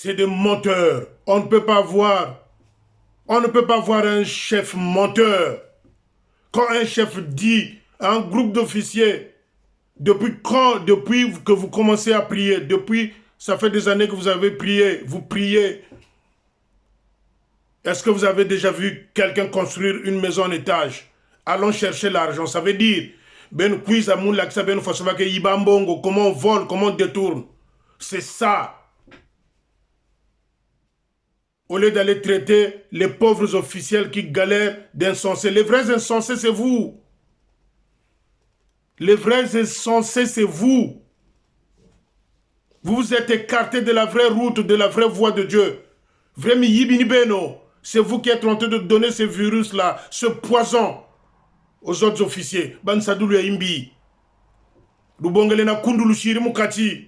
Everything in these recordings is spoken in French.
C'est des menteurs. On ne peut pas voir un chef menteur. Quand un chef dit à un groupe d'officiers, depuis que vous commencez à prier, ça fait des années que vous avez prié, vous priez. Est-ce que vous avez déjà vu quelqu'un construire une maison en étage? Allons chercher l'argent. Ça veut dire, comment on vole, comment on détourne. C'est ça. Au lieu d'aller traiter les pauvres officiels qui galèrent d'insensés. Les vrais insensés, c'est vous. Les vrais insensés, c'est vous. Vous vous êtes écartés de la vraie route, de la vraie voie de Dieu. Vraiment, c'est vous qui êtes en train de donner ce virus-là, ce poison aux autres officiers. Bansadulu ya imbi. Lubongele na kundulu shiri mukati.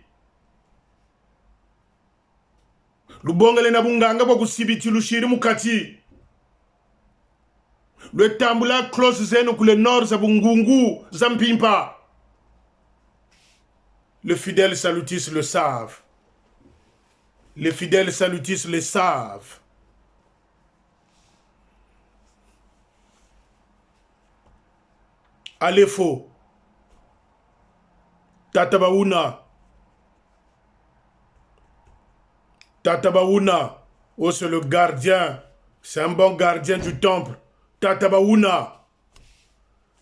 Lubongele na bunganga boku sibiti lushiri mukati. Le tambula close zeno kule nord za bungungu zampimpa. Les fidèles salutistes le savent. Les fidèles salutistes le savent. Alepho. Tatabaouna. Tatabaouna. Oh, c'est le gardien. C'est un bon gardien du temple. Tatabaouna.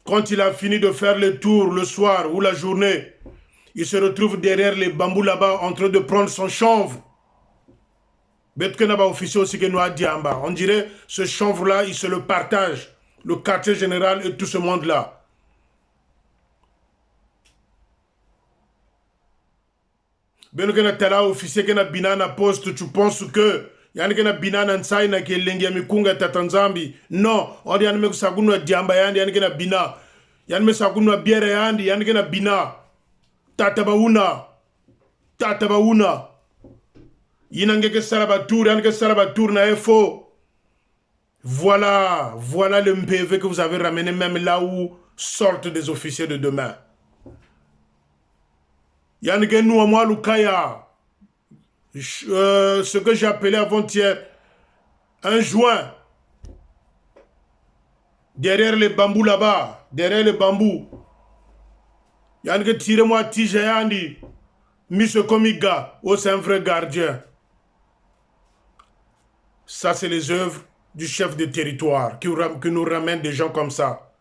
Quand il a fini de faire le tour le soir ou la journée, il se retrouve derrière les bambous là-bas en train de prendre son chanvre. On dirait ce chanvre-là, il se le partage. Le quartier général et tout ce monde-là. Ben que tala officier que na binana poste, tu penses que yani que na binana nsaina ke lengia mikunga tatanzambi. Non, on dit yani me sagunu diamba yani que na bina. Yani me sagunu biere yani que na bina. Tatabaouna. Tatabaouna. Yinangeke Salabatour, Yanke Salabatour na faux. Voilà le MPV que vous avez ramené même là où sortent des officiers de demain. Yanke Nouamoua Lukaya, ce que j'ai appelé avant-hier, un joint, derrière les bambous là-bas, derrière les bambous. Yanke tire-moi Tijayandi, Monsieur Komiga, oh c'est un vrai gardien. Ça, c'est les œuvres du chef de territoire qui nous ramène des gens comme ça.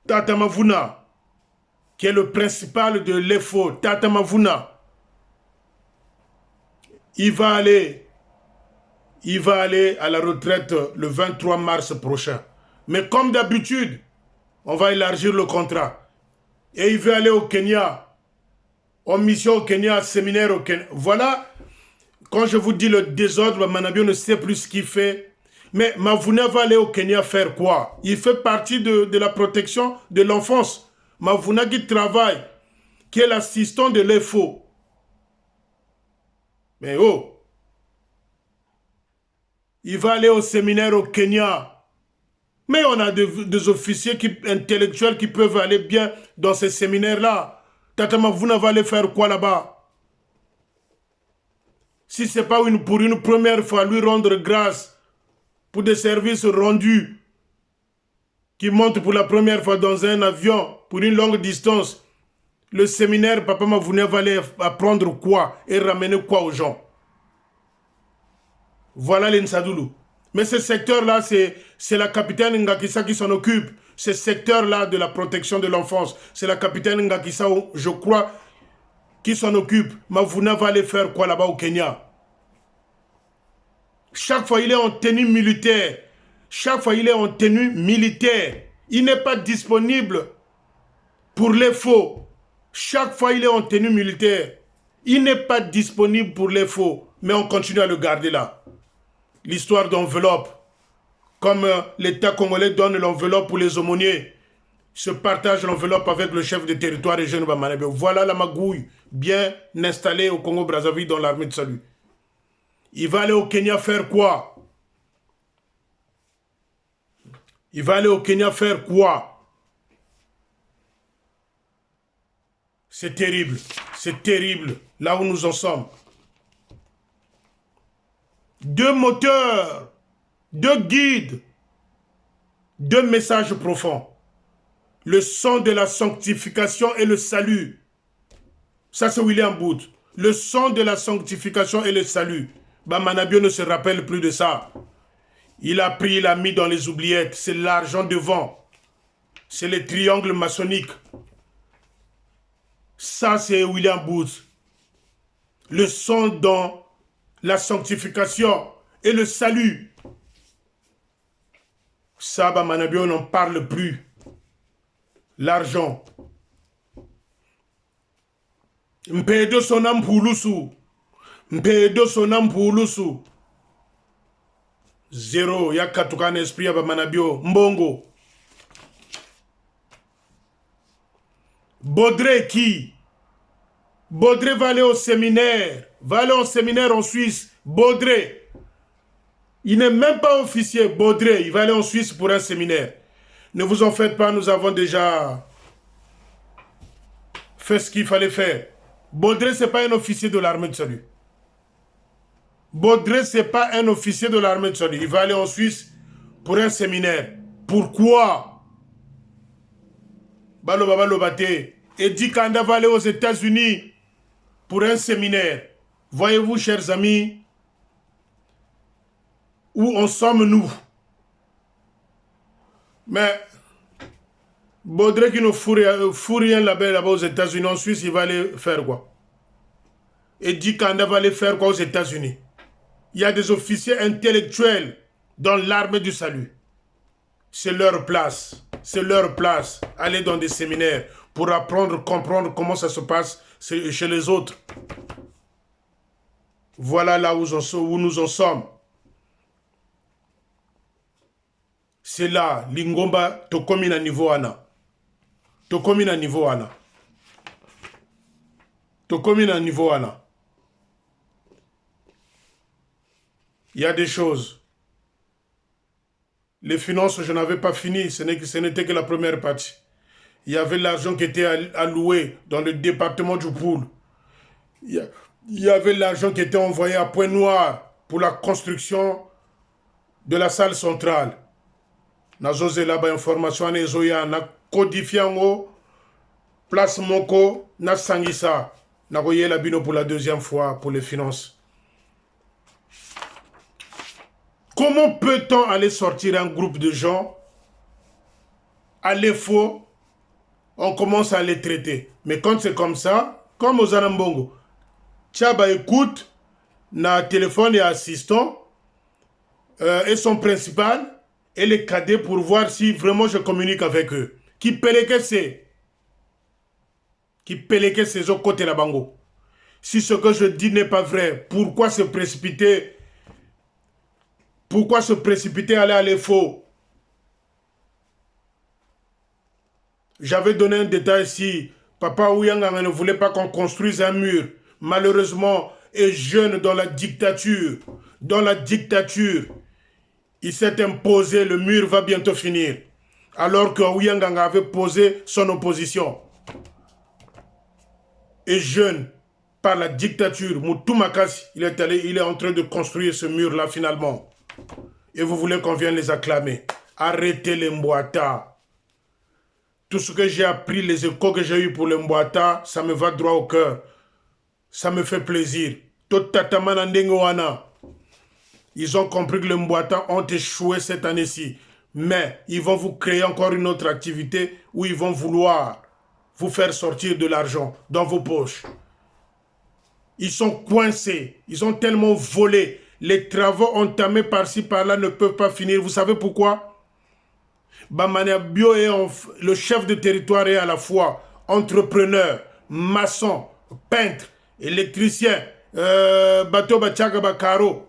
Tata Mavuna, qui est le principal de l'EFO, Tata Mavuna, il va aller à la retraite le 23 mars prochain. Mais comme d'habitude, on va élargir le contrat. Et il veut aller au Kenya, en mission au Kenya, séminaire au Kenya. Voilà. Quand je vous dis le désordre, Manabio ne sait plus ce qu'il fait. Mais Mavuna va aller au Kenya faire quoi? Il fait partie de la protection de l'enfance. Mavuna qui travaille, qui est l'assistant de l'EFO. Mais oh, il va aller au séminaire au Kenya. Mais on a des officiers intellectuels qui peuvent aller bien dans ces séminaires-là. Tata Mavuna va aller faire quoi là-bas? Si ce n'est pas pour une première fois lui rendre grâce pour des services rendus, qui monte pour la première fois dans un avion pour une longue distance, le séminaire Papa Mavuna va aller apprendre quoi et ramener quoi aux gens? Voilà l'Insadoulou. Mais ce secteur-là, c'est la capitaine Ngakissa qui s'en occupe. Ce secteur-là de la protection de l'enfance, c'est la capitaine Ngakissa, je crois, qui s'en occupe. Mavuna va aller faire quoi là-bas au Kenya? Chaque fois, il est en tenue militaire. Chaque fois, il est en tenue militaire. Il n'est pas disponible pour les faux. Chaque fois, il est en tenue militaire. Il n'est pas disponible pour les faux. Mais on continue à le garder là. L'histoire d'enveloppe. Comme l'État congolais donne l'enveloppe pour les aumôniers. Se partage l'enveloppe avec le chef de territoire et jeune Bamanabé. Voilà la magouille bien installée au Congo-Brazzaville dans l'armée de salut. Il va aller au Kenya faire quoi? Il va aller au Kenya faire quoi? C'est terrible. C'est terrible, là où nous en sommes. 2 moteurs, 2 guides, 2 messages profonds. Le son de la sanctification et le salut. Ça, c'est William Booth. Le son de la sanctification et le salut. Manabio ne se rappelle plus de ça. Il a pris, il a mis dans les oubliettes. C'est l'argent devant. C'est les triangles maçonniques. Ça, c'est William Booth. Le son dans la sanctification et le salut. Ça, Manabio, on n'en parle plus. L'argent. Mpedo sonam pulusu. Mpedo sonam pulusu. Zéro. Ya katukan esprit aba Manabio. Mbongo. Baudré qui? Baudré va aller au séminaire. Va aller au séminaire en Suisse. Baudré. Il n'est même pas officier. Baudré. Il va aller en Suisse pour un séminaire. Ne vous en faites pas. Nous avons déjà fait ce qu'il fallait faire. Baudré, ce n'est pas un officier de l'armée de salut. Baudré, ce n'est pas un officier de l'armée de salut. Il va aller en Suisse pour un séminaire. Pourquoi? Balo Baba Lobate. Edi Kanda va aller aux États-Unis pour un séminaire. Voyez-vous, chers amis, où en sommes nous? Mais Baudré qui ne fout rien là-bas aux États-Unis, en Suisse, il va aller faire quoi? Edi Kanda va aller faire quoi aux États-Unis? Il y a des officiers intellectuels dans l'armée du salut. C'est leur place. C'est leur place. Aller dans des séminaires pour apprendre, comprendre comment ça se passe chez les autres. Voilà là où nous en sommes. C'est là, Lingomba, tokomi na niveau ana. Tokomi na niveau ana. Tokomi na niveau ana. Il y a des choses. Les finances, je n'avais pas fini. Ce n'était que la première partie. Il y avait l'argent qui était alloué dans le département du Poul. Il y avait l'argent qui était envoyé à Pointe-Noire pour la construction de la salle centrale. Nazosé là-bas information à Ezoya, na codifiango, place Moko, na Sangisa. Na voyé la bino pour la deuxième fois pour les finances. Comment peut-on aller sortir un groupe de gens à l'effort? On commence à les traiter. Mais quand c'est comme ça, comme aux Anambongo, Tchaba écoute, na téléphone et assistant, et son principal, et les cadets pour voir si vraiment je communique avec eux. Qui peleke c'est? Qui peleke c'est au côté la bango? Si ce que je dis n'est pas vrai, pourquoi se précipiter? Pourquoi se précipiter aller à l'effort? J'avais donné un détail ici. Papa Ouyanga ne voulait pas qu'on construise un mur. Malheureusement, est jeune dans la dictature. Dans la dictature, il s'est imposé, le mur va bientôt finir. Alors que Ouyanga avait posé son opposition. Et jeune, par la dictature, Moutou Makassi, il est en train de construire ce mur-là finalement. Et vous voulez qu'on vienne les acclamer. Arrêtez les Mbouata. Tout ce que j'ai appris, les échos que j'ai eu pour les Mbouata, ça me va droit au cœur. Ça me fait plaisir. Ils ont compris que les Mbouata ont échoué cette année-ci. Mais ils vont vous créer encore une autre activité où ils vont vouloir vous faire sortir de l'argent dans vos poches. Ils sont coincés. Ils ont tellement volé. Les travaux entamés par-ci, par-là ne peuvent pas finir. Vous savez pourquoi? Bamania Bio est le chef de territoire est à la fois entrepreneur, maçon, peintre, électricien, bateau Bachaga Bakaro.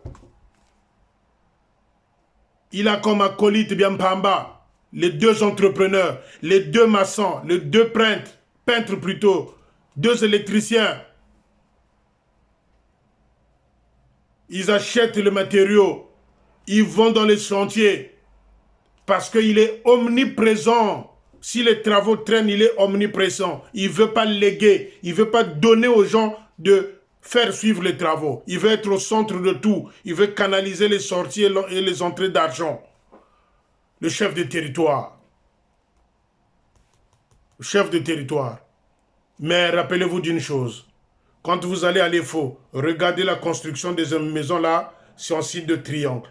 Il a comme acolyte Biampamba les 2 entrepreneurs, les 2 maçons, les 2 peintres plutôt, 2 électriciens. Ils achètent le matériau, ils vont dans les chantiers parce qu'il est omniprésent. Si les travaux traînent, il est omniprésent. Il ne veut pas léguer, il ne veut pas donner aux gens de faire suivre les travaux. Il veut être au centre de tout. Il veut canaliser les sorties et les entrées d'argent. Le chef de territoire. Le chef de territoire. Mais rappelez-vous d'une chose. Quand vous allez à l'EFO, regardez la construction des maisons là, c'est en signe de triangle.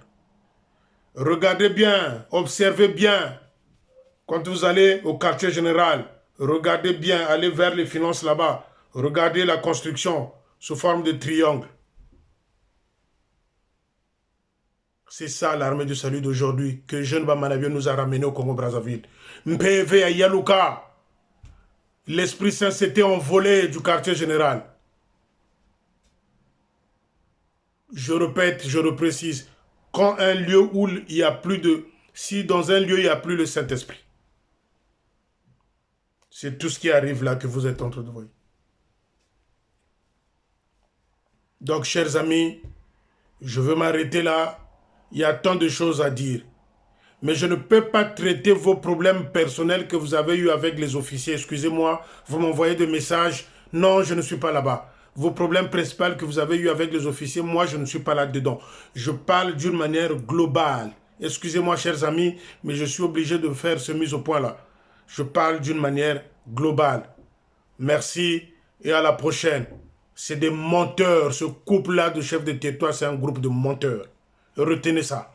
Regardez bien, observez bien. Quand vous allez au quartier général, regardez bien, allez vers les finances là-bas. Regardez la construction sous forme de triangle. C'est ça l'armée du salut d'aujourd'hui que Jeune Bamanabio nous a ramené au Congo-Brazzaville. MPV à Yalouka. L'Esprit Saint s'était envolé du quartier général. Je répète, je reprécise, quand un lieu où il y a plus de... Si dans un lieu il n'y a plus le Saint-Esprit. C'est tout ce qui arrive là que vous êtes en train de voir. Donc, chers amis, je veux m'arrêter là. Il y a tant de choses à dire. Mais je ne peux pas traiter vos problèmes personnels que vous avez eus avec les officiers. Excusez-moi, vous m'envoyez des messages. Non, je ne suis pas là-bas. Vos problèmes principaux que vous avez eus avec les officiers, moi, je ne suis pas là-dedans. Je parle d'une manière globale. Excusez-moi, chers amis, mais je suis obligé de faire ce mise au point-là. Je parle d'une manière globale. Merci et à la prochaine. C'est des menteurs. Ce couple-là de chefs de territoire, c'est un groupe de menteurs. Retenez ça.